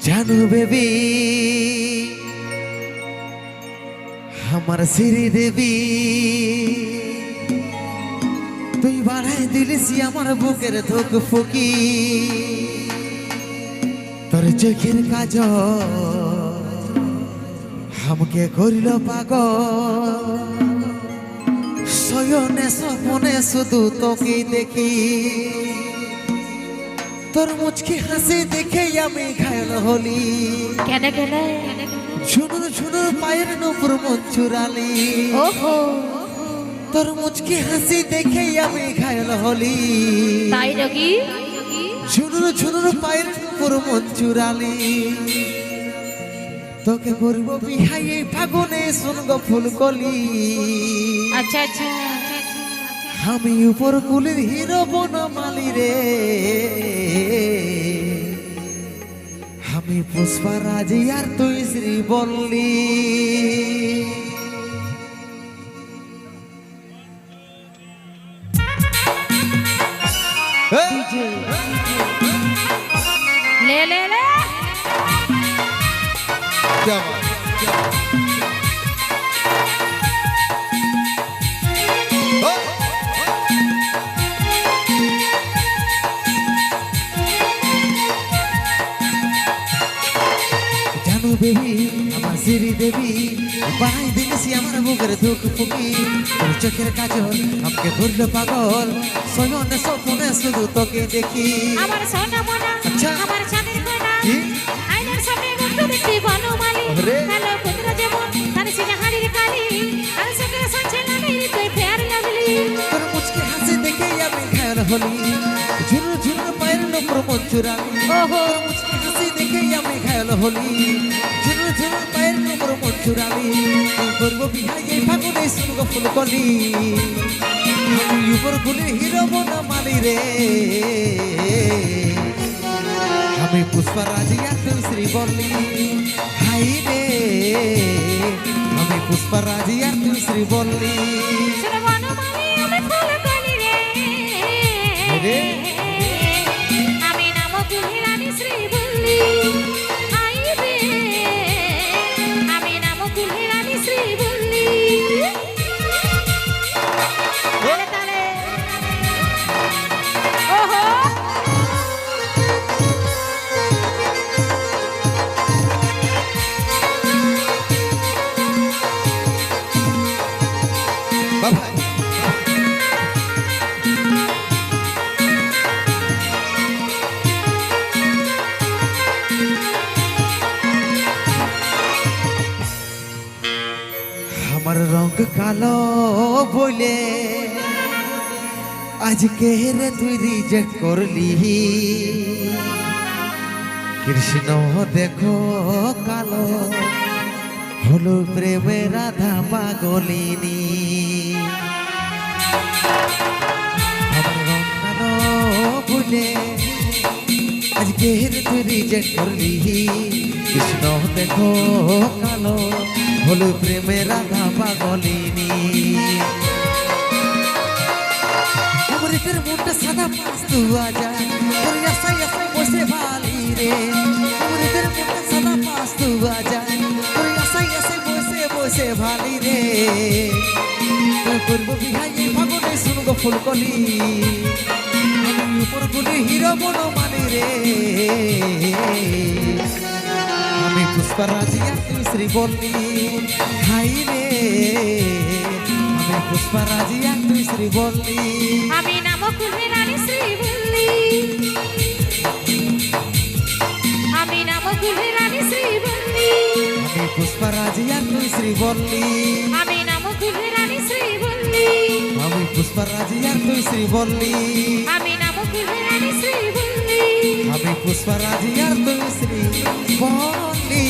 জানো বেবি আমার শ্রীদেবী তুই বাড়াই দিলিস আমার বুকের ধোক ফুকি তোর চোখের কাজ আমাকে করিল পাগল শয়নে স্বপনে শুধু তোকে দেখি তোর মুচকি হাসি দেখে আমি ঘায়ল হলি কেন কেন ঝুনুর ঝুনুর পায়ের নুপুর মন চুরালি ওহো তোর মুচকি হাসি দেখে আমি ঘায়ল হলি তাই নাকি ঝুনুর ঝুনুর পায়ের নুপুর মন চুরালি তোকে করব বিহাই এই ফাগুনে শুনগো ফুলকলি আচ্ছা আচ্ছা আমি উপর কুলের হিরো বনমালী রে আমি পুষ্পারাজি আর তুই শ্রীবল্লী ले ले ले क्या बात জানো বেবি আমার শ্রীদেবী বাড়াই দিলিসি আমার বুকের ধুক ফুকি তোর চোখের কাজল আমাকে ঘুরলো পাগল শয়নে স্বপ্নে শুধু তোকে দেখি আমার সোনা মোনা আচ্ছা। আমার চাঁদের কোনা কি? আয়নার সামনে গন্ধ দেখতে বনমালী ওরে। হ্যালো পুত্র যেমন তার সিনে হাড়ির কালি আর সঙ্গে সঞ্চে লাগে তুই ফেয়ার লাগলি তোর মুচকি হাসি দেখে আমি ঘায়ল হলি ঝুনুর ঝুনুর পায়ের নুপুর মন চুরালি ওহো তোর মুচকি হাসি দেখে আমি ঘায়ল হলি ঝুনুর ঝুনুর পায়ের নুপুর মন চুরালি তুই করবো বিহাই এই ফাগুনে শুনগো ফুলকলি আমি উপর কুলে হিরো বনমালী রে আমি পুষ্পারাজি আর তুই শ্রীবল্লী হাই রে আমি পুষ্পারাজি আর তুই শ্রীবল্লী শুনে বনমালী আমি ফুল কলি রে। আমি নাম কুলি রানী শ্রীবল্লী আই রে আমি নাম কুলি রানী শ্রীবল্লী তালে তালে ওহো বাবা আমার রং কালো বলে আজকে রে তুই রিজেক্ট করলি কৃষ্ণ দেখো কালো হলো প্রেমে রাধা পাগলিনী আমার রং কালো বলে আজকে রে তুই রিজেক্ট করলি কৃষ্ণ দেখো কালো হলো প্রেমে রাধা পাগলিনী অমৃতের মুন্ডা সাদা পাস্তু আজা তোর আশাই আশাই বসে ভালি রে অমৃতের মুন্ডা সাদা পাস্তু আজা তোর আশাই আশাই বসে বসে ভালি রে তুই করবো বিহাই এই ফাগুনে শুনগো ফুলকলি আমি উপর গুলি হিরো বনমালী রে আমি পুষ্পারাজি আর তুই শ্রীবল্লী হাই রে আমি পুষ্পারাজি আর তুই শ্রীবল্লী আমি নাম কুলি রানী শ্রীবল্লী আমি নাম কুলি রানী শ্রীবল্লী আমি পুষ্পারাজি আর তুই শ্রীবল্লী আমি নাম কুলি রানী শ্রীবল্লী আমি পুষ্পারাজি আর তুই শ্রীবল্লী আমি নাম কুলি রানী শ্রীবল্লী আমি পুষ্পারাজি আর তুই শ্রীবল্লী